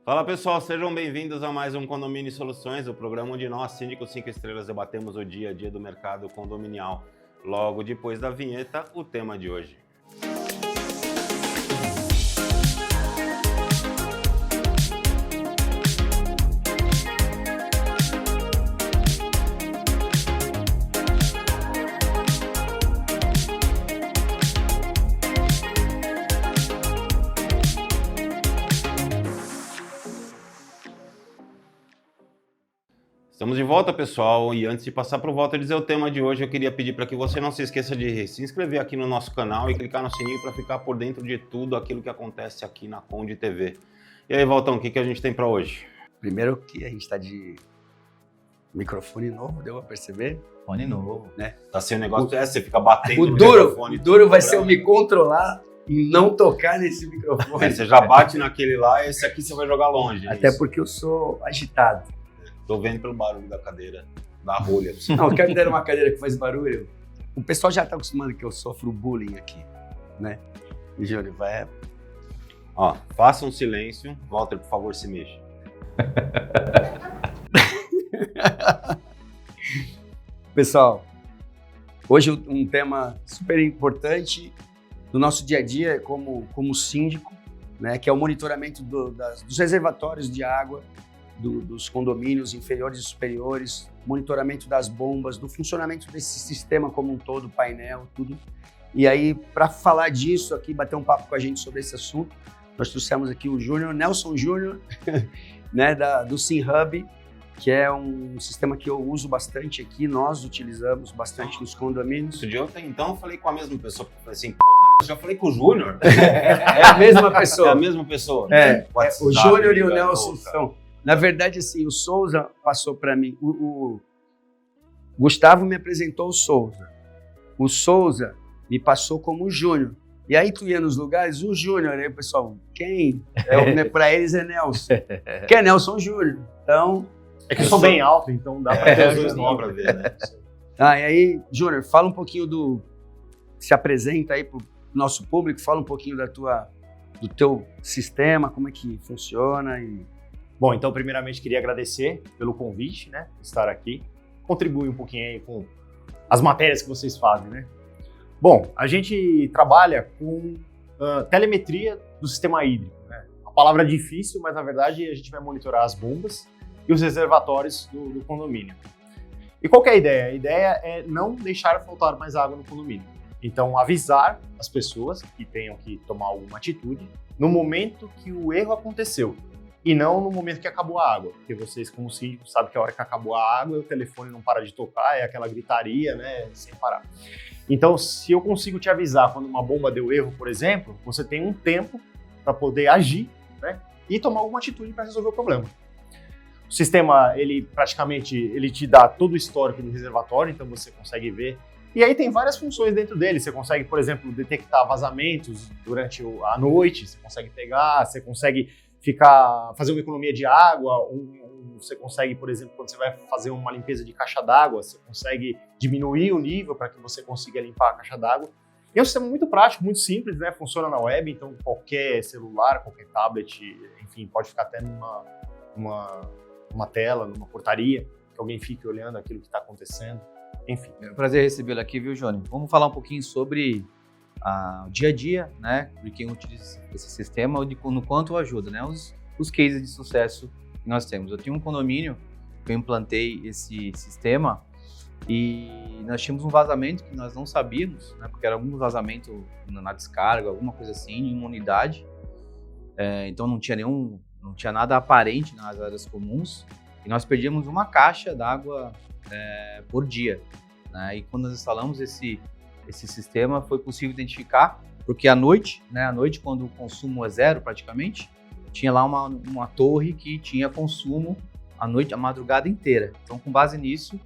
Fala pessoal, sejam bem-vindos a mais um Condomínio Soluções, o programa onde nós, síndicos 5 estrelas, debatemos o dia a dia do mercado condominial. Logo depois da vinheta, o tema de hoje. Estamos de volta, pessoal, e antes de passar para o voto e dizer o tema de hoje, eu queria pedir para que você não se esqueça de se inscrever aqui no nosso canal e clicar no sininho para ficar por dentro de tudo aquilo que acontece aqui na Conde TV. E aí, Valtão, o que a gente tem para hoje? Primeiro que a gente está de microfone novo, deu para perceber? Fone novo, né? Tá sem o negócio, você fica batendo no microfone. O duro vai ser eu o me controlar e não tocar nesse microfone. Você já bate naquele lá e esse aqui você vai jogar longe. Até porque eu sou agitado. Tô vendo pelo barulho da cadeira, da rolha. Não, eu quero me dar uma cadeira que faz barulho. O pessoal já tá acostumado que eu sofro bullying aqui, né? E Júlio, vai... Ó, faça um silêncio. Walter, por favor, se mexa. Pessoal, hoje um tema super importante do nosso dia a dia como síndico, né? Que é o monitoramento dos reservatórios de água, dos condomínios inferiores e superiores, monitoramento das bombas, do funcionamento desse sistema como um todo, painel, tudo. E aí, para falar disso aqui, bater um papo com a gente sobre esse assunto, nós trouxemos aqui o Júnior, Nelson Júnior, né, do SimHub, que é um sistema que eu uso bastante aqui, nós utilizamos bastante nos condomínios. Esse dia eu falei com a mesma pessoa, falei assim, eu já falei com o Júnior. É a mesma pessoa. É a mesma pessoa. O Júnior e o Nelson são... Na verdade, assim, o Souza passou para mim, o Gustavo me apresentou o Souza. O Souza me passou como o Júnior. E aí tu ia nos lugares, o Júnior, aí o pessoal, quem? Para eles é Nelson. Quem é Nelson Júnior? Então... É que eu sou bem alto, então dá para ter os dois nomes para ver, né? E aí, Júnior, fala um pouquinho se apresenta aí pro nosso público, fala um pouquinho do teu sistema, como é que funciona e... Bom, então primeiramente queria agradecer pelo convite, né, estar aqui, contribuir um pouquinho aí com as matérias que vocês fazem, né. Bom, a gente trabalha com telemetria do sistema hídrico, né. A palavra é difícil, mas na verdade a gente vai monitorar as bombas e os reservatórios do condomínio. E qual que é a ideia? A ideia é não deixar faltar mais água no condomínio. Então, avisar as pessoas que tenham que tomar alguma atitude no momento que o erro aconteceu. E não no momento que acabou a água, porque vocês, como síndicos, sabem que a hora que acabou a água, o telefone não para de tocar, é aquela gritaria, né, sem parar. Então, se eu consigo te avisar quando uma bomba deu erro, por exemplo, você tem um tempo para poder agir, né, e tomar alguma atitude para resolver o problema. O sistema, ele te dá todo o histórico do reservatório, então você consegue ver. E aí tem várias funções dentro dele. Você consegue, por exemplo, detectar vazamentos durante a noite, você consegue pegar, você consegue fazer uma economia de água, você consegue, por exemplo, quando você vai fazer uma limpeza de caixa d'água, você consegue diminuir o nível para que você consiga limpar a caixa d'água. E é um sistema muito prático, muito simples, né? Funciona na web, então qualquer celular, qualquer tablet, enfim, pode ficar até numa tela, numa portaria, que alguém fique olhando aquilo que está acontecendo, enfim. É um prazer recebê-lo aqui, viu, Johnny? Vamos falar um pouquinho sobre o dia a dia, né, de quem utiliza esse sistema, no quanto ajuda, né, os cases de sucesso que nós temos. Eu tinha um condomínio que eu implantei esse sistema e nós tínhamos um vazamento que nós não sabíamos, né, porque era algum vazamento na descarga, alguma coisa assim, em uma unidade, então não tinha nada aparente nas áreas comuns e nós perdíamos uma caixa d'água por dia, né, e quando nós instalamos esse sistema foi possível identificar, porque à noite, quando o consumo é zero praticamente, tinha lá uma torre que tinha consumo a madrugada inteira. Então, com base nisso,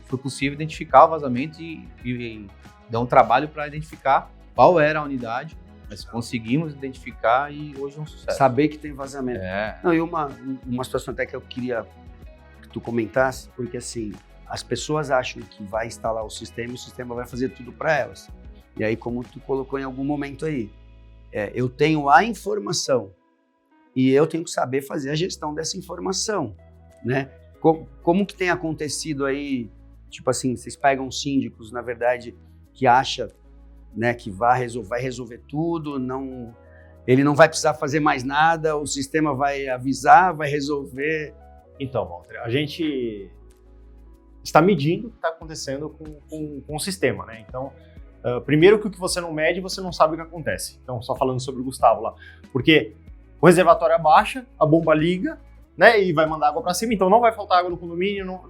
foi possível identificar o vazamento e dar um trabalho para identificar qual era a unidade. Nós conseguimos identificar e hoje é um sucesso. Saber que tem vazamento. Não, e uma situação até que eu queria que tu comentasse, porque assim, as pessoas acham que vai instalar o sistema e o sistema vai fazer tudo para elas. E aí, como tu colocou em algum momento aí, eu tenho a informação e eu tenho que saber fazer a gestão dessa informação, né? Como que tem acontecido aí, tipo assim, vocês pegam síndicos, na verdade, que acha, né, que vai resolver tudo, ele não vai precisar fazer mais nada, o sistema vai avisar, vai resolver. Então, Walter, a gente está medindo o que está acontecendo com o sistema, né? Então, primeiro que o que você não mede, você não sabe o que acontece. Então, só falando sobre o Gustavo lá. Porque o reservatório abaixa, a bomba liga, né, e vai mandar água para cima, então não vai faltar água no condomínio,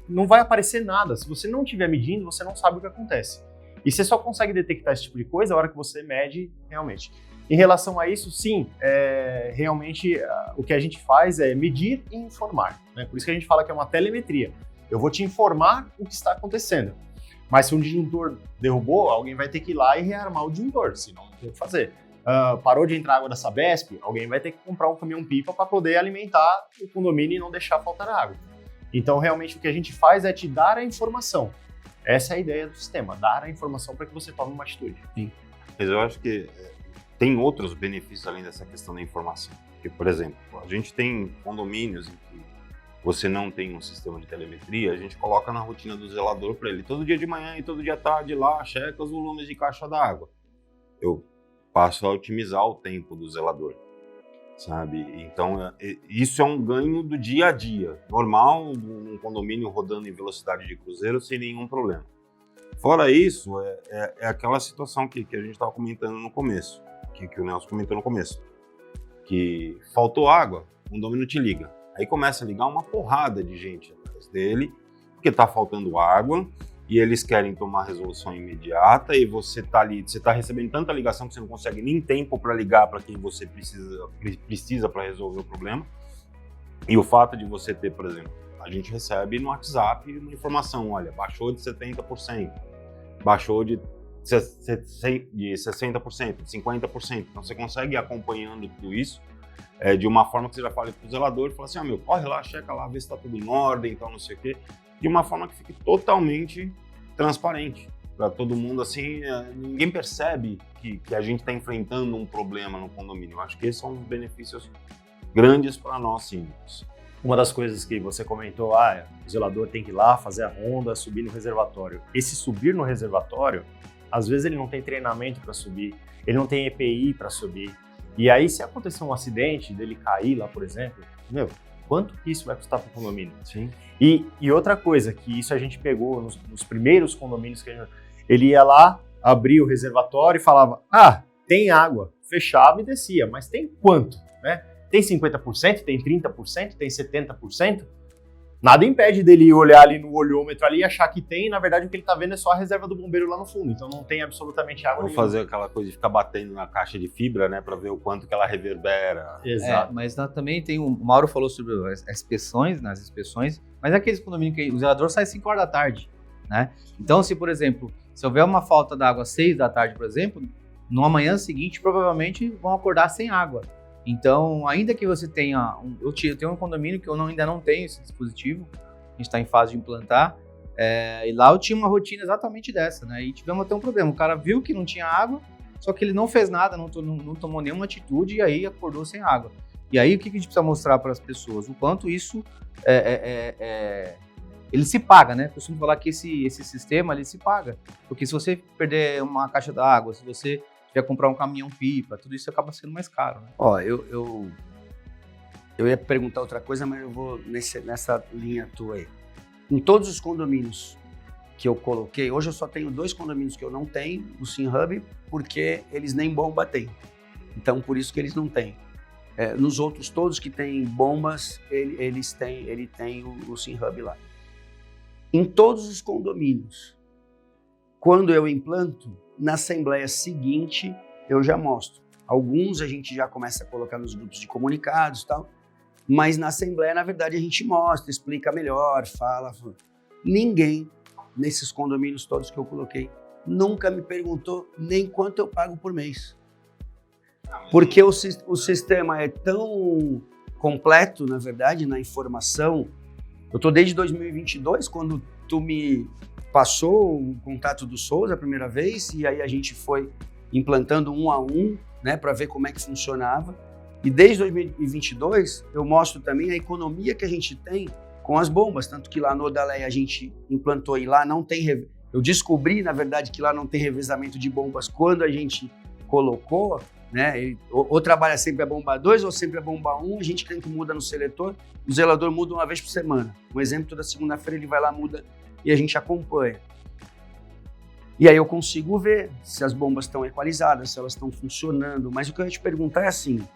não vai aparecer nada. Se você não estiver medindo, você não sabe o que acontece. E você só consegue detectar esse tipo de coisa a hora que você mede realmente. Em relação a isso, sim, realmente o que a gente faz é medir e informar, né? Por isso que a gente fala que é uma telemetria. Eu vou te informar o que está acontecendo. Mas se um disjuntor derrubou, alguém vai ter que ir lá e rearmar o disjuntor, senão não tem o que fazer. Parou de entrar água da Sabesp, alguém vai ter que comprar um caminhão-pipa para poder alimentar o condomínio e não deixar faltar água. Então, realmente, o que a gente faz é te dar a informação. Essa é a ideia do sistema, dar a informação para que você tome uma atitude. Sim. Mas eu acho que tem outros benefícios além dessa questão da informação. Porque, por exemplo, a gente tem condomínios em que você não tem um sistema de telemetria, a gente coloca na rotina do zelador para ele todo dia de manhã e todo dia à tarde lá, checa os volumes de caixa d'água. Eu passo a otimizar o tempo do zelador, sabe? Então, isso é um ganho do dia a dia, normal, um condomínio rodando em velocidade de cruzeiro sem nenhum problema. Fora isso, é aquela situação que a gente estava comentando no começo, que o Nelson comentou no começo, que faltou água, o condomínio te liga. Aí começa a ligar uma porrada de gente atrás dele, porque está faltando água, e eles querem tomar resolução imediata, e você está ali, você está recebendo tanta ligação que você não consegue nem tempo para ligar para quem você precisa para resolver o problema. E o fato de você ter, por exemplo, a gente recebe no WhatsApp uma informação, olha, baixou de 70%, baixou de 60%, de 50%. Então você consegue ir acompanhando tudo isso de uma forma que você já fala para o zelador e fala assim, corre lá, checa lá, vê se está tudo em ordem, então não sei o quê. De uma forma que fique totalmente transparente para todo mundo, assim, ninguém percebe que a gente está enfrentando um problema no condomínio. Eu acho que esses são os benefícios grandes para nós síndicos. Uma das coisas que você comentou, o zelador tem que ir lá, fazer a ronda, subir no reservatório. Esse subir no reservatório, às vezes ele não tem treinamento para subir, ele não tem EPI para subir. E aí, se acontecer um acidente, dele cair lá, por exemplo, quanto que isso vai custar para o condomínio? Sim. E outra coisa, que isso a gente pegou nos primeiros condomínios, ele ia lá, abria o reservatório e falava, tem água, fechava e descia, mas tem quanto, né? Tem 50%, tem 30%, tem 70%? Nada impede dele olhar ali no olhômetro ali e achar que tem, e na verdade o que ele tá vendo é só a reserva do bombeiro lá no fundo, então não tem absolutamente água nenhuma. Vou fazer aquela coisa de ficar batendo na caixa de fibra, né, para ver o quanto que ela reverbera. Exato. Mas também tem o Mauro falou sobre as inspeções, mas aqueles condomínios que o zelador sai às 5 horas da tarde, né? Então, se, por exemplo, se houver uma falta d'água às 6 da tarde, por exemplo, no amanhã seguinte, provavelmente vão acordar sem água. Então, ainda que você tenha... Eu tenho um condomínio que eu ainda não tenho esse dispositivo, a gente está em fase de implantar, e lá eu tinha uma rotina exatamente dessa, né? E tivemos até um problema, o cara viu que não tinha água, só que ele não fez nada, não tomou nenhuma atitude e aí acordou sem água. E aí o que a gente precisa mostrar para as pessoas? O quanto isso ele se paga, né? Eu costumo falar que esse sistema ele se paga, porque se você perder uma caixa d'água, se você quer comprar um caminhão-pipa, tudo isso acaba sendo mais caro, né? Eu ia perguntar outra coisa, mas eu vou nessa linha tua aí. Em todos os condomínios que eu coloquei, hoje eu só tenho 2 condomínios que eu não tenho, o SimHub, porque eles nem bomba têm. Então, por isso que eles não têm. Nos outros todos que têm bombas, ele tem o SimHub lá. Em todos os condomínios, quando eu implanto, na assembleia seguinte, eu já mostro. Alguns a gente já começa a colocar nos grupos de comunicados e tal, mas na assembleia, na verdade, a gente mostra, explica melhor, fala. Ninguém, nesses condomínios todos que eu coloquei, nunca me perguntou nem quanto eu pago por mês. Porque o sistema é tão completo, na verdade, na informação. Eu estou desde 2022, quando tu me passou o contato do Souza a primeira vez, e aí a gente foi implantando um a um, né, para ver como é que funcionava. E desde 2022, eu mostro também a economia que a gente tem com as bombas, tanto que lá no Odaleia a gente implantou e lá não tem... Eu descobri, na verdade, que lá não tem revezamento de bombas quando a gente colocou, né? Ou trabalha sempre a bomba 2 ou sempre a bomba 1, a gente tem que muda no seletor, o zelador muda uma vez por semana. Um exemplo, toda segunda-feira ele vai lá, muda e a gente acompanha. E aí eu consigo ver se as bombas estão equalizadas, se elas estão funcionando, mas o que eu ia te perguntar é assim,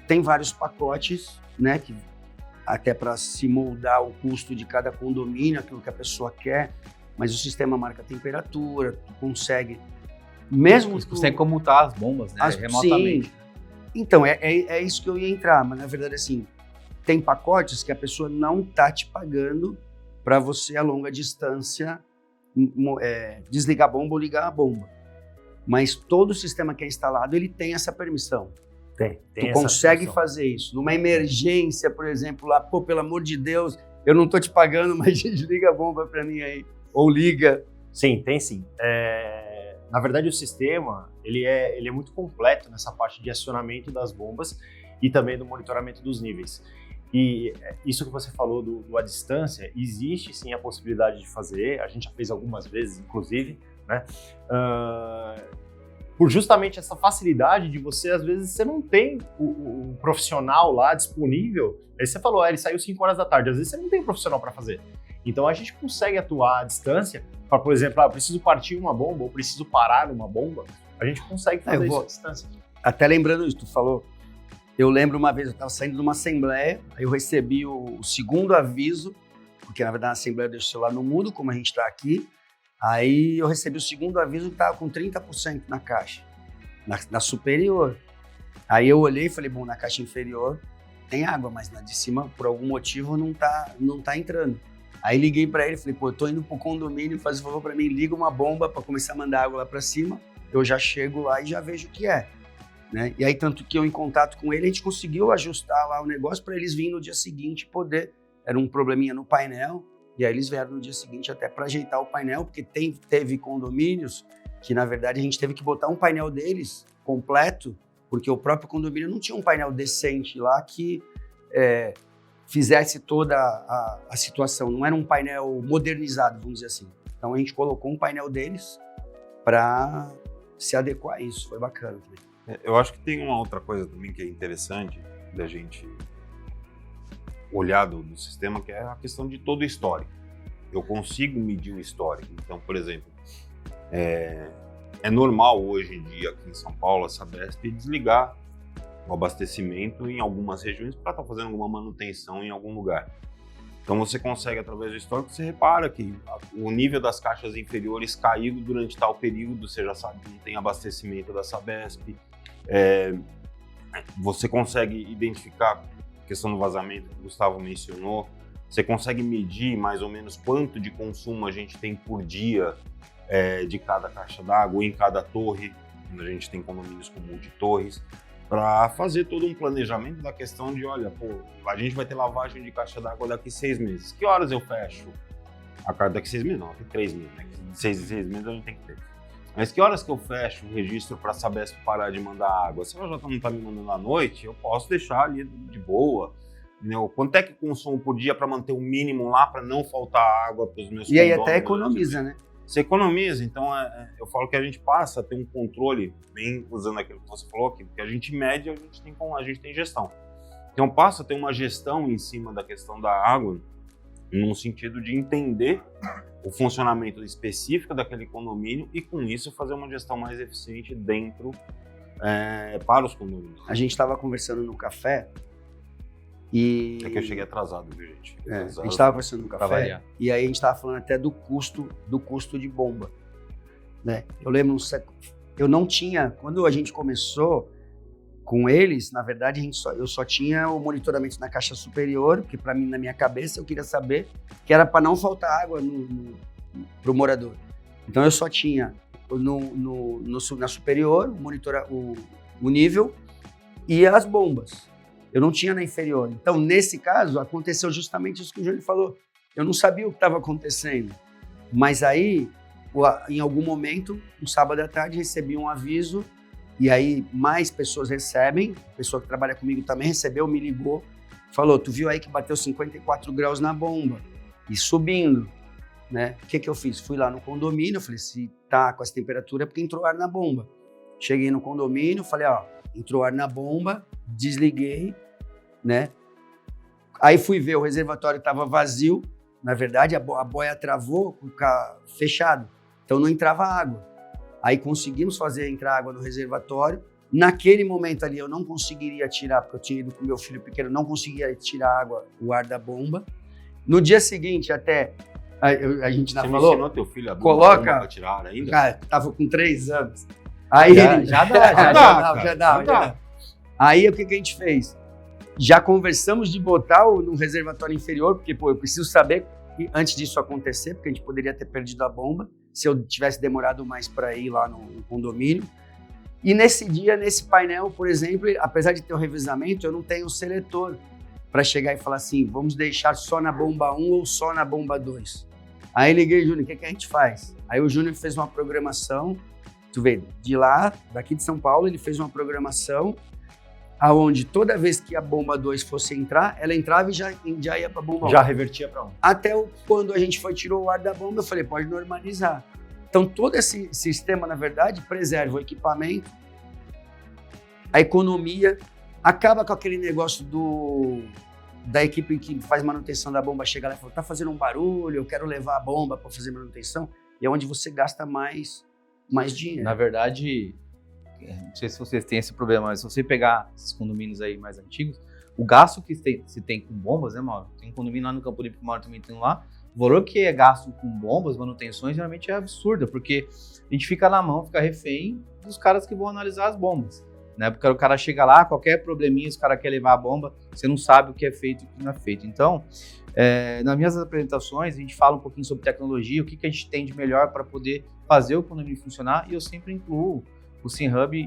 tem vários pacotes, né, que até para se moldar o custo de cada condomínio, aquilo que a pessoa quer, mas o sistema marca a temperatura, tu consegue... Mesmo Você consegue comutar as bombas, né, remotamente. Sim. Então, é isso que eu ia entrar, mas na verdade, assim, tem pacotes que a pessoa não está te pagando para você a longa distância desligar a bomba ou ligar a bomba. Mas todo o sistema que é instalado, ele tem essa permissão. Tem Tu essa consegue função. fazer isso. Numa emergência, por exemplo, lá, pô, pelo amor de Deus, eu não tô te pagando, mas desliga a bomba para mim aí. Ou liga. Sim, tem sim. Na verdade, o sistema ele é muito completo nessa parte de acionamento das bombas e também do monitoramento dos níveis. E isso que você falou do à distância, existe sim a possibilidade de fazer, a gente já fez algumas vezes, inclusive, né? Por justamente essa facilidade de você, às vezes, você não tem o profissional lá disponível. Aí você falou, ele saiu 5 horas da tarde, às vezes você não tem profissional para fazer. Então a gente consegue atuar à distância, para, por exemplo, eu preciso partir uma bomba ou preciso parar uma bomba, a gente consegue fazer isso à distância. Até lembrando isso, tu falou, eu lembro uma vez, eu estava saindo de uma assembleia, aí eu recebi o segundo aviso, porque na verdade a assembleia deixa o celular no mudo, como a gente está aqui, aí eu recebi o segundo aviso que estava com 30% na caixa, na superior. Aí eu olhei e falei, bom, na caixa inferior tem água, mas na de cima, por algum motivo, não tá entrando. Aí liguei para ele e falei, pô, eu tô indo pro condomínio, faz um favor para mim, liga uma bomba para começar a mandar água lá para cima, eu já chego lá e já vejo o que é. Né? E aí, tanto que eu, em contato com ele, a gente conseguiu ajustar lá o negócio para eles virem no dia seguinte poder. Era um probleminha no painel, e aí eles vieram no dia seguinte até para ajeitar o painel, porque teve condomínios que, na verdade, a gente teve que botar um painel deles completo, porque o próprio condomínio não tinha um painel decente lá que fizesse toda a situação. Não era um painel modernizado, vamos dizer assim. Então, a gente colocou um painel deles para se adequar a isso. Foi bacana também. Eu acho que tem uma outra coisa também que é interessante da gente olhar do sistema, que é a questão de todo o histórico. Eu consigo medir o histórico. Então, por exemplo, é normal hoje em dia aqui em São Paulo a Sabesp desligar o abastecimento em algumas regiões para estar fazendo alguma manutenção em algum lugar. Então você consegue, através do histórico, você repara que o nível das caixas inferiores caiu durante tal período, você já sabe que não tem abastecimento da Sabesp. Você consegue identificar a questão do vazamento que o Gustavo mencionou, você consegue medir mais ou menos quanto de consumo a gente tem por dia de cada caixa d'água, ou em cada torre, quando a gente tem condomínios com multitorres, para fazer todo um planejamento da questão de, olha, pô, a gente vai ter lavagem de caixa d'água daqui 6 meses. Que horas eu fecho? A cada daqui 6 meses? Não, daqui 3 meses, né? 6 meses a gente tem que ter. Mas que horas que eu fecho o registro para saber se parar de mandar água? Se ela já não está me mandando à noite, eu posso deixar ali de boa. Entendeu? Quanto é que consumo por dia para manter o mínimo lá, para não faltar água para os meus E aí até economiza, né? Você economiza, então eu falo que a gente passa a ter um controle, bem usando aquilo que você falou aqui, porque a gente mede, a gente tem gestão. Então passa a ter uma gestão em cima da questão da água, num sentido de entender o funcionamento específico daquele condomínio e com isso fazer uma gestão mais eficiente dentro para os condomínios. A gente estava conversando no café e... É que eu cheguei atrasado, viu, gente? A gente estava conversando no café variar. e aí a gente estava falando até do custo de bomba, né? Eu lembro, eu não tinha, quando a gente começou com eles, na verdade eu só tinha o monitoramento na caixa superior, porque para mim, na minha cabeça, eu queria saber que era para não faltar água pro morador. Então eu só tinha na superior o nível e as bombas. Eu não tinha na inferior. Então, nesse caso, aconteceu justamente isso que o Júlio falou. Eu não sabia o que estava acontecendo. Mas aí, em algum momento, um sábado à tarde, recebi um aviso E aí mais pessoas recebem, a pessoa que trabalha comigo também recebeu, me ligou, falou, tu viu aí que bateu 54 graus na bomba e subindo, né? O que eu fiz? Fui lá no condomínio, falei, se tá com essa temperatura é porque entrou ar na bomba. Cheguei no condomínio, falei, ó, entrou ar na bomba, desliguei, né? Aí fui ver, o reservatório estava vazio, na verdade a boia travou com o fechado, então não entrava água. Aí conseguimos fazer entrar água no reservatório. Naquele momento ali eu não conseguiria tirar, porque eu tinha ido com meu filho pequeno, não conseguia tirar o ar da bomba. No dia seguinte até, a gente já falou... Você ensinou teu filho a abrir coloca, uma bomba pra tirar ar ainda? Cara, tava com 3 anos. Aí Já dá. Aí o que a gente fez? Já conversamos de botar no reservatório inferior, porque pô, eu preciso saber antes disso acontecer, porque a gente poderia ter perdido a bomba se eu tivesse demorado mais para ir lá no condomínio. E nesse dia, nesse painel, por exemplo, apesar de ter o revezamento, eu não tenho o seletor para chegar e falar assim, vamos deixar só na bomba 1 ou só na bomba 2. Aí liguei, Júnior, o que a gente faz? Aí o Júnior fez uma programação, tu vê, de lá, daqui de São Paulo, ele fez uma programação aonde toda vez que a bomba 2 fosse entrar, ela entrava e já ia para a bomba 1. Já revertia para 1. Até quando a gente tirou o ar da bomba, eu falei, pode normalizar. Então, todo esse sistema, na verdade, preserva o equipamento, a economia, acaba com aquele negócio da equipe que faz manutenção da bomba, chega lá e fala, tá fazendo um barulho, eu quero levar a bomba para fazer manutenção, e é onde você gasta mais dinheiro. Na verdade, não sei se vocês têm esse problema, mas se você pegar esses condomínios aí mais antigos, o gasto que se tem com bombas, né, Mauro? Tem um condomínio lá no Campo Limpo que o Mauro também tem lá. O valor que é gasto com bombas, manutenções, geralmente é absurdo, porque a gente fica na mão, fica refém dos caras que vão analisar as bombas, né? Porque o cara chega lá, qualquer probleminha, os caras querem levar a bomba, você não sabe o que é feito e o que não é feito. Então, nas minhas apresentações, a gente fala um pouquinho sobre tecnologia, o que a gente tem de melhor para poder fazer o condomínio funcionar, e eu sempre incluo o SimHub,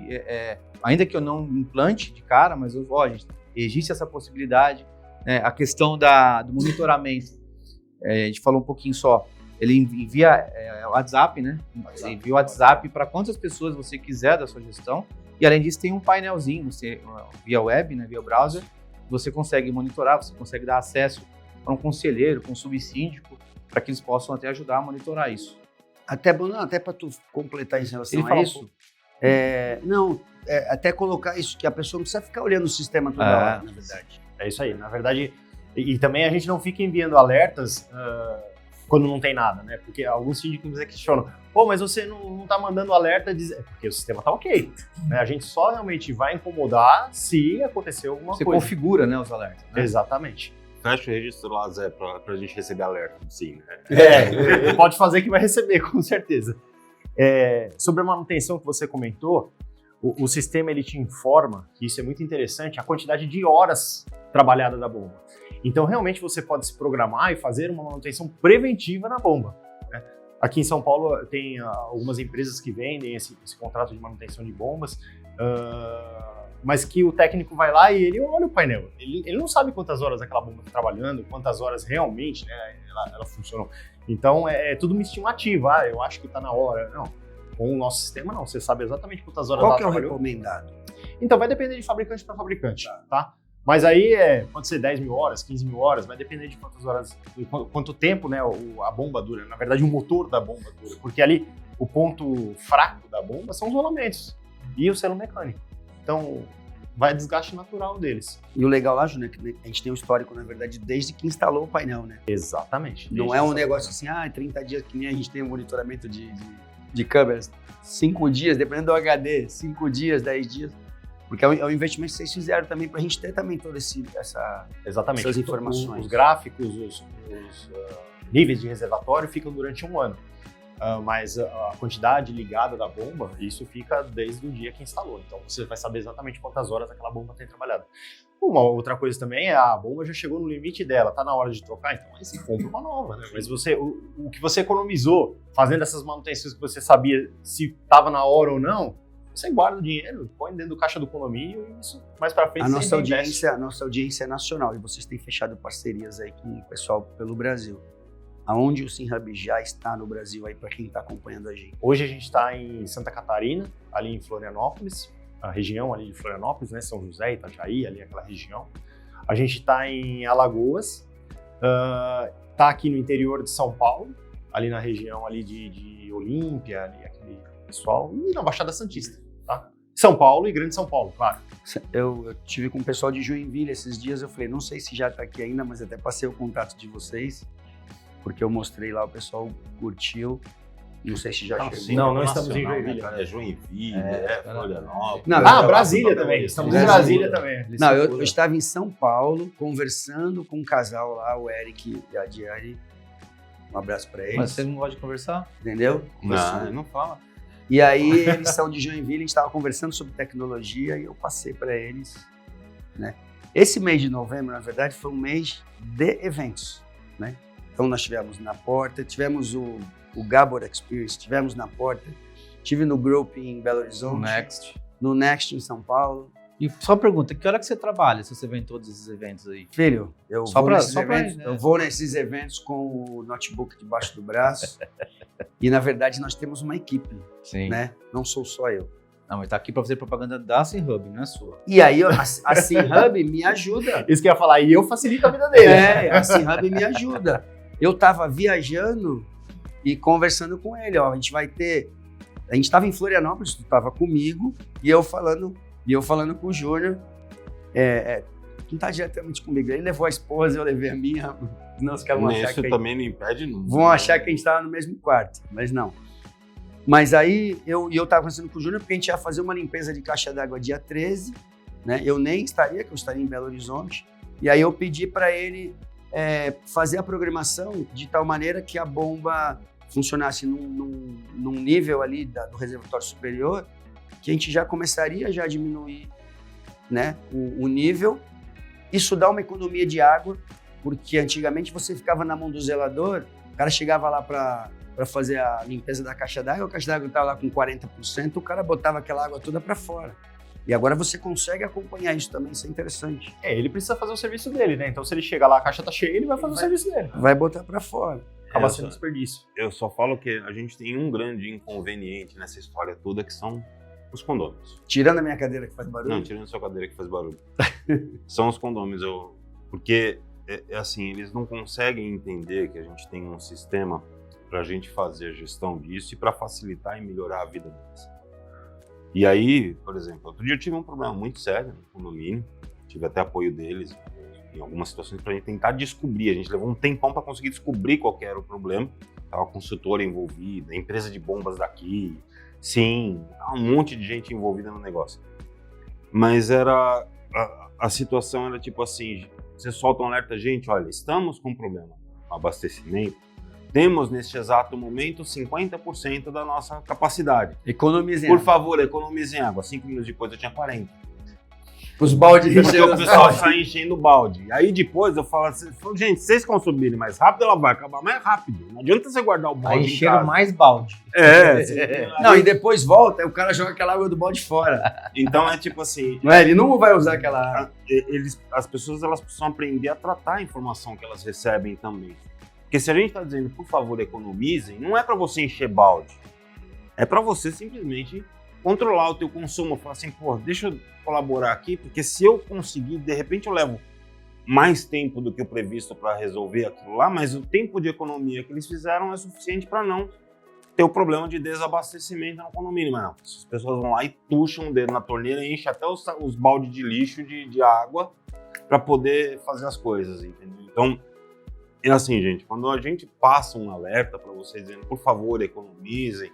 ainda que eu não implante de cara, mas gente, existe essa possibilidade, né? A questão do monitoramento, a gente falou um pouquinho só, ele envia o WhatsApp, né? Ele envia o WhatsApp para quantas pessoas você quiser da sua gestão, e além disso tem um painelzinho, você, via web, né? Via browser, você consegue monitorar, você consegue dar acesso para um conselheiro, para um subsíndico, para que eles possam até ajudar a monitorar isso. Até para tu completar em relação a isso, até colocar isso, que a pessoa não precisa ficar olhando o sistema toda hora, na verdade. É isso aí, na verdade, e também a gente não fica enviando alertas quando não tem nada, né? Porque alguns síndicos questionam, pô, mas você não tá mandando alerta, porque o sistema tá ok, né? A gente só realmente vai incomodar se acontecer alguma coisa. Você configura, né, os alertas, né? Exatamente. Fecha o registro lá, Zé, pra gente receber alerta, sim. Né? Pode fazer que vai receber, com certeza. Sobre a manutenção que você comentou, o sistema ele te informa, que isso é muito interessante, a quantidade de horas trabalhadas da bomba. Então, realmente, você pode se programar e fazer uma manutenção preventiva na bomba, né? Aqui em São Paulo tem algumas empresas que vendem esse contrato de manutenção de bombas, mas que o técnico vai lá e ele olha o painel. Ele não sabe quantas horas aquela bomba está trabalhando, quantas horas realmente, né, ela funcionou. Então, é tudo uma estimativa. Eu acho que está na hora. Não, com o nosso sistema, não. Você sabe exatamente quantas horas ela trabalhou. Qual que é o recomendado? Então, vai depender de fabricante para fabricante, tá? Mas aí pode ser 10 mil horas, 15 mil horas, vai depender de quantas horas, quanto tempo, né, a bomba dura. Na verdade, o motor da bomba dura. Porque ali, o ponto fraco da bomba são os rolamentos e o selo mecânico. Então, vai desgaste natural deles. E o legal lá, Júnior, é que a gente tem um histórico, na verdade, desde que instalou o painel, né? Exatamente. Não é um negócio assim, 30 dias, que nem a gente tem um monitoramento de câmeras. 5 dias, dependendo do HD, 5 dias, 10 dias. Porque é um investimento que vocês fizeram também para a gente ter também todas essas informações. Os gráficos, os níveis de reservatório ficam durante um ano. Mas a quantidade ligada da bomba, isso fica desde o dia que instalou. Então você vai saber exatamente quantas horas aquela bomba tem trabalhado. Uma outra coisa também é a bomba já chegou no limite dela, tá na hora de trocar, então aí você compra uma nova, né? Mas o que você economizou fazendo essas manutenções que você sabia se estava na hora ou não, você guarda o dinheiro, põe dentro do caixa do condomínio e isso mais para frente. A nossa audiência é nacional e vocês têm fechado parcerias aí com o pessoal pelo Brasil. Aonde o SimHub já está no Brasil aí para quem está acompanhando a gente? Hoje a gente está em Santa Catarina, ali em Florianópolis. a região ali de Florianópolis, né? São José, Itajaí, ali aquela região. A gente está em Alagoas, está aqui no interior de São Paulo, ali na região ali de Olímpia, ali aquele pessoal, e na Baixada Santista, tá? São Paulo e Grande São Paulo, claro. Eu tive com o pessoal de Joinville esses dias, eu falei, não sei se já está aqui ainda, mas até passei o contato de vocês, porque eu mostrei lá, o pessoal curtiu. Não sei se já chegou. Sim, não estamos em nacional, Joinville. Cara, é Joinville, Florianópolis. Não, Brasília também. Estamos em Brasília também. Não, eu estava em São Paulo, conversando com um casal lá, o Eric e a Diane. Um abraço para eles. Mas você não gosta de conversar? Entendeu? Não fala. E aí, eles são de Joinville, a gente estava conversando sobre tecnologia e eu passei para eles, né? Esse mês de novembro, na verdade, foi um mês de eventos, né? Então, nós tivemos na Porta, tivemos o Gabor Experience, tivemos na Porta, tive no Group em Belo Horizonte, no Next em São Paulo. E só pergunta, que hora que você trabalha se você vem em todos esses eventos aí? Filho, eu Só vou nesses eventos com o notebook debaixo do braço e, na verdade, nós temos uma equipe, Sim. né? Não sou só eu. Não, mas tá aqui pra fazer propaganda da SimHub, não é sua. E aí, a SimHub me ajuda. Isso que eu ia falar, e eu facilito a vida dele. A SimHub me ajuda. Eu tava viajando e conversando com ele, ó, a gente estava em Florianópolis, tu estava comigo, e eu falando com o Júnior, não tá diretamente comigo, ele levou a esposa, eu levei a minha, não, os caras vão achar Isso que também não impede nunca. vão achar que a gente estava no mesmo quarto, mas não. Mas aí, eu estava conversando com o Júnior, porque a gente ia fazer uma limpeza de caixa d'água dia 13, né, eu nem estaria, que eu estaria em Belo Horizonte, e aí eu pedi para ele fazer a programação de tal maneira que a bomba funcionasse num nível ali do reservatório superior, que a gente já começaria já a diminuir, né, o nível. Isso dá uma economia de água, porque antigamente você ficava na mão do zelador, o cara chegava lá para fazer a limpeza da caixa d'água, a caixa d'água estava lá com 40%, o cara botava aquela água toda para fora. E agora você consegue acompanhar isso também, isso é interessante. Ele precisa fazer o serviço dele, né? Então se ele chegar lá, a caixa tá cheia, ele vai fazer o serviço dele. Vai botar para fora. Acaba sendo desperdício. Eu só falo que a gente tem um grande inconveniente nessa história toda, que são os condôminos. Tirando a minha cadeira que faz barulho? Não, tirando a sua cadeira que faz barulho. São os condôminos. Porque, assim, eles não conseguem entender que a gente tem um sistema para a gente fazer a gestão disso e para facilitar e melhorar a vida deles. E aí, por exemplo, outro dia eu tive um problema muito sério no condomínio, tive até apoio deles em algumas situações para a gente tentar descobrir. A gente levou um tempão para conseguir descobrir qual que era o problema. Estava a consultora envolvida, a empresa de bombas daqui, sim, um monte de gente envolvida no negócio. Mas a situação era tipo assim, você solta um alerta, gente, olha, estamos com um problema no abastecimento, temos neste exato momento 50% da nossa capacidade. Economizem Por água. favor, economizem água. 5 minutos depois eu tinha 40. Os baldes Porque enchendo o os pessoal baldes. sai enchendo o balde. Aí depois eu falo assim, gente, se vocês consumirem mais rápido, ela vai acabar mais rápido. Não adianta você guardar o balde Aí em chega casa. mais balde. Não, e depois volta, aí o cara joga aquela água do balde fora. Então é tipo assim, Não é? Ele não vai usar aquela água. as pessoas elas precisam aprender a tratar a informação que elas recebem também. Porque se a gente está dizendo, por favor, economizem, não é para você encher balde. É para você simplesmente controlar o teu consumo. Falar assim, pô, deixa eu colaborar aqui, porque se eu conseguir, de repente eu levo mais tempo do que o previsto para resolver aquilo lá, mas o tempo de economia que eles fizeram é suficiente para não ter o problema de desabastecimento no condomínio. Mas não, as pessoas vão lá e puxam o dedo na torneira e enchem até os baldes de lixo de água para poder fazer as coisas, entendeu? Então, é assim, gente, quando a gente passa um alerta para vocês dizendo, por favor, economizem,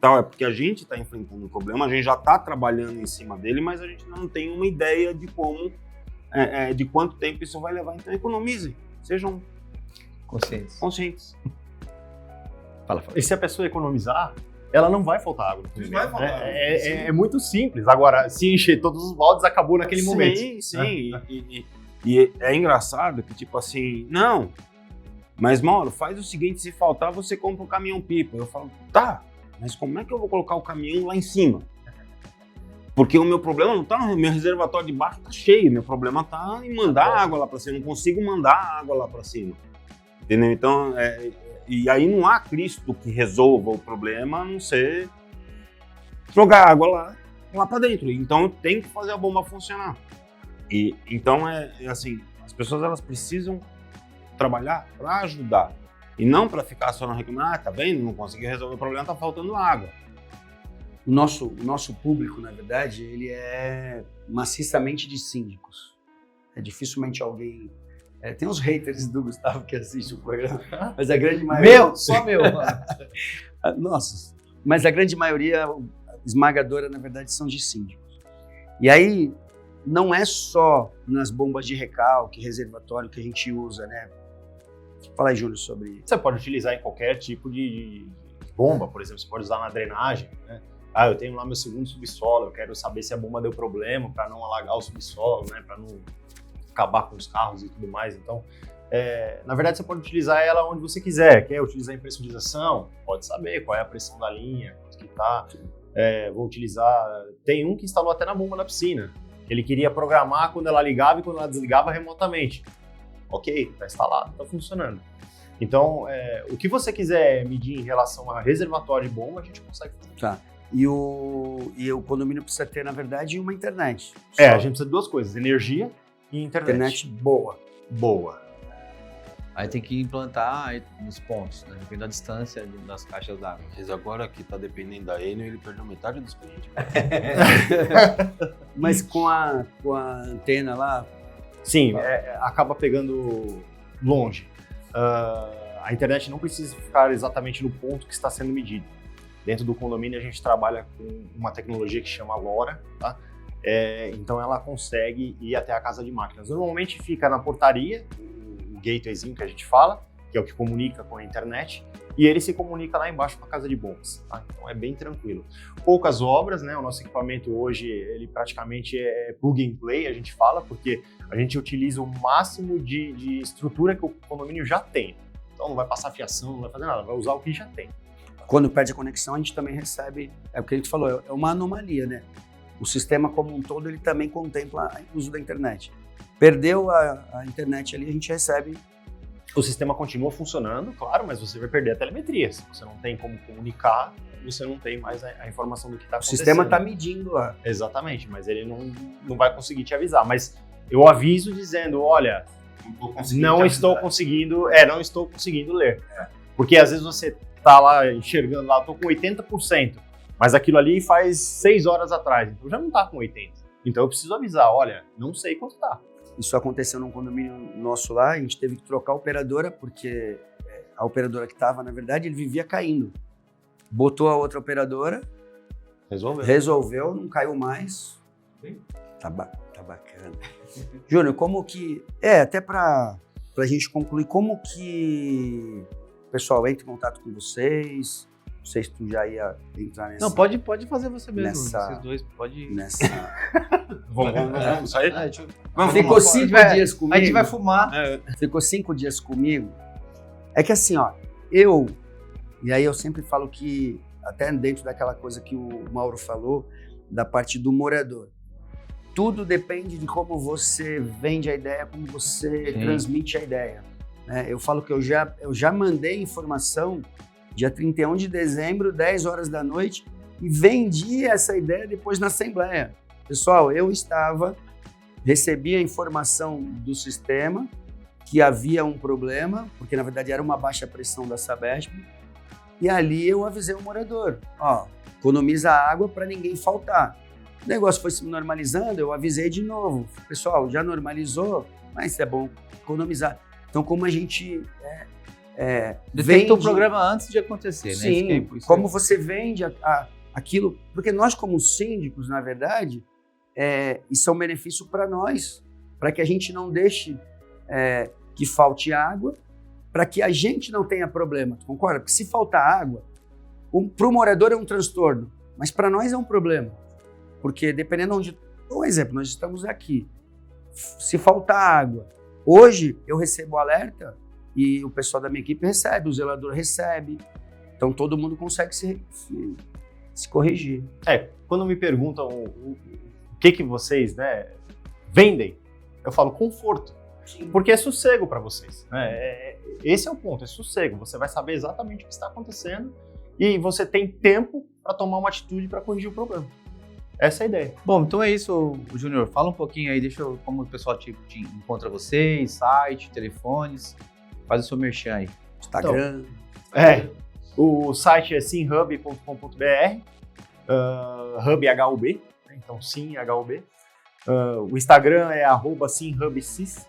tal, é porque a gente está enfrentando um problema, a gente já está trabalhando em cima dele, mas a gente não tem uma ideia de como, de quanto tempo isso vai levar. Então, economizem, sejam conscientes. Fala. E se a pessoa economizar, ela não vai faltar água. Não vai faltar água, É muito simples. Agora, se encher todos os baldes, acabou naquele momento. Sim. E é engraçado que, tipo assim, não, mas Mauro, faz o seguinte, se faltar, você compra um caminhão-pipa. Eu falo, tá, mas como é que eu vou colocar o caminhão lá em cima? Porque o meu problema não tá no meu reservatório de baixo, tá cheio. Meu problema tá em mandar água lá para cima. Eu não consigo mandar água lá para cima. Entendeu? Então, e aí não há Cristo que resolva o problema, a não ser jogar água lá lá para dentro. Então tem que fazer a bomba funcionar. E então é assim, as pessoas elas precisam trabalhar para ajudar e não para ficar só no reclamar, tá vendo? Não conseguiu resolver o problema, tá faltando água. O nosso público, na verdade, ele é maciçamente de síndicos. Dificilmente alguém... tem uns haters do Gustavo que assistem o programa, mas a grande maioria... Só meu. Nossa, mas a grande maioria esmagadora, na verdade, são de síndicos. E aí, não é só nas bombas de recalque, reservatório que a gente usa, né? Fala aí, Júnior, sobre isso. Você pode utilizar em qualquer tipo de bomba, por exemplo, você pode usar na drenagem, né? Eu tenho lá meu segundo subsolo, eu quero saber se a bomba deu problema para não alagar o subsolo, né? Para não acabar com os carros e tudo mais. Então, na verdade, você pode utilizar ela onde você quiser. Quer utilizar em pressurização? Pode saber qual é a pressão da linha, quanto que tá. Vou utilizar... Tem um que instalou até na bomba da piscina. Ele queria programar quando ela ligava e quando ela desligava remotamente. Ok, está instalado, está funcionando. Então, o que você quiser medir em relação a reservatório de bomba, a gente consegue fazer. Tá. E o condomínio precisa ter, na verdade, uma internet. A gente precisa de duas coisas, energia e internet. Internet boa. Boa. Aí tem que implantar aí nos pontos, né? Depende da distância das caixas d'água. Mas agora que tá dependendo da Enel, ele perdeu metade dos clientes. Mas com a antena lá... Sim, acaba pegando longe. A internet não precisa ficar exatamente no ponto que está sendo medido. Dentro do condomínio a gente trabalha com uma tecnologia que chama LoRa, tá? Então ela consegue ir até a casa de máquinas. Normalmente fica na portaria, o gatewayzinho que a gente fala, que é o que comunica com a internet, e ele se comunica lá embaixo com a casa de bombas, tá? Então é bem tranquilo. Poucas obras, né? O nosso equipamento hoje, ele praticamente é plug and play, a gente fala, porque a gente utiliza o máximo de estrutura que o condomínio já tem. Então não vai passar fiação, não vai fazer nada, vai usar o que já tem. Quando perde a conexão, a gente também recebe... É o que a gente falou, é uma anomalia, né? O sistema como um todo, ele também contempla o uso da internet. Perdeu a internet ali, a gente recebe... O sistema continua funcionando, claro, mas você vai perder a telemetria. Se você não tem como comunicar, você não tem mais a informação do que está acontecendo. O sistema está medindo lá. Exatamente, mas ele não vai conseguir te avisar. Mas eu aviso dizendo, olha, não estou conseguindo ler. Porque às vezes você tá lá enxergando lá, tô com 80%, mas aquilo ali faz 6 horas atrás, então já não tá com 80%. Então eu preciso avisar, olha, não sei quanto tá. Isso aconteceu num condomínio nosso lá, a gente teve que trocar a operadora, porque a operadora que estava, na verdade, ele vivia caindo. Botou a outra operadora, resolveu, não caiu mais. Tá bacana. Júnior, como que... até pra gente concluir, como que o pessoal entra em contato com vocês? Não sei se tu já ia entrar nessa... Não, pode fazer você mesmo. Vocês dois, pode... Vamos sair? Ficou 5 dias comigo. A gente vai fumar. Ficou 5 dias comigo. É que assim, ó, e aí eu sempre falo que, até dentro daquela coisa que o Mauro falou, da parte do morador, tudo depende de como você vende a ideia, como você transmite a ideia. Né? Eu falo que eu já mandei informação dia 31 de dezembro, 10 horas da noite, e vendi essa ideia depois na Assembleia. Pessoal, eu recebi a informação do sistema que havia um problema, porque na verdade era uma baixa pressão da Sabesp, e ali eu avisei o morador, economiza água para ninguém faltar. O negócio foi se normalizando, eu avisei de novo. Pessoal, já normalizou, mas é bom economizar. Então, como a gente detecta o programa antes de acontecer, sim, né? Como você vende aquilo, porque nós como síndicos, na verdade, isso é um benefício para nós, para que a gente não deixe que falte água, para que a gente não tenha problema, tu concorda? Porque se faltar água, para o morador é um transtorno, mas para nós é um problema, porque dependendo de onde... Um exemplo, nós estamos aqui, se faltar água, hoje eu recebo alerta e o pessoal da minha equipe recebe, o zelador recebe, então todo mundo consegue se corrigir. Quando me perguntam o que vocês, né, vendem, eu falo conforto. Sim. Porque é sossego para vocês. Né? Esse é o ponto, é sossego. Você vai saber exatamente o que está acontecendo e você tem tempo para tomar uma atitude para corrigir o problema. essa é a ideia. Bom, então é isso, Júnior. Fala um pouquinho aí, como o pessoal te encontra vocês, site, telefones. Faz o seu merchan aí. Instagram. O site é simhub.com.br, Hub HUB, né? Então Sim HUB. O Instagram é @simhubsys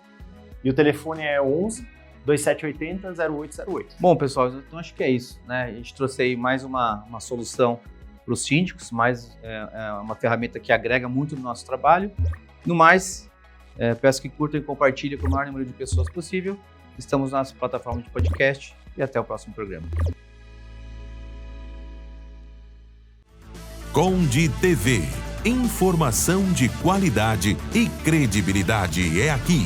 e o telefone é 11 2780 0808. Bom, pessoal, então acho que é isso, né? A gente trouxe aí mais uma solução para os síndicos, mais uma ferramenta que agrega muito no nosso trabalho. No mais, peço que curtam e compartilhem com o maior número de pessoas possível. Estamos nas plataformas de podcast e até o próximo programa. Conde TV. Informação de qualidade e credibilidade é aqui.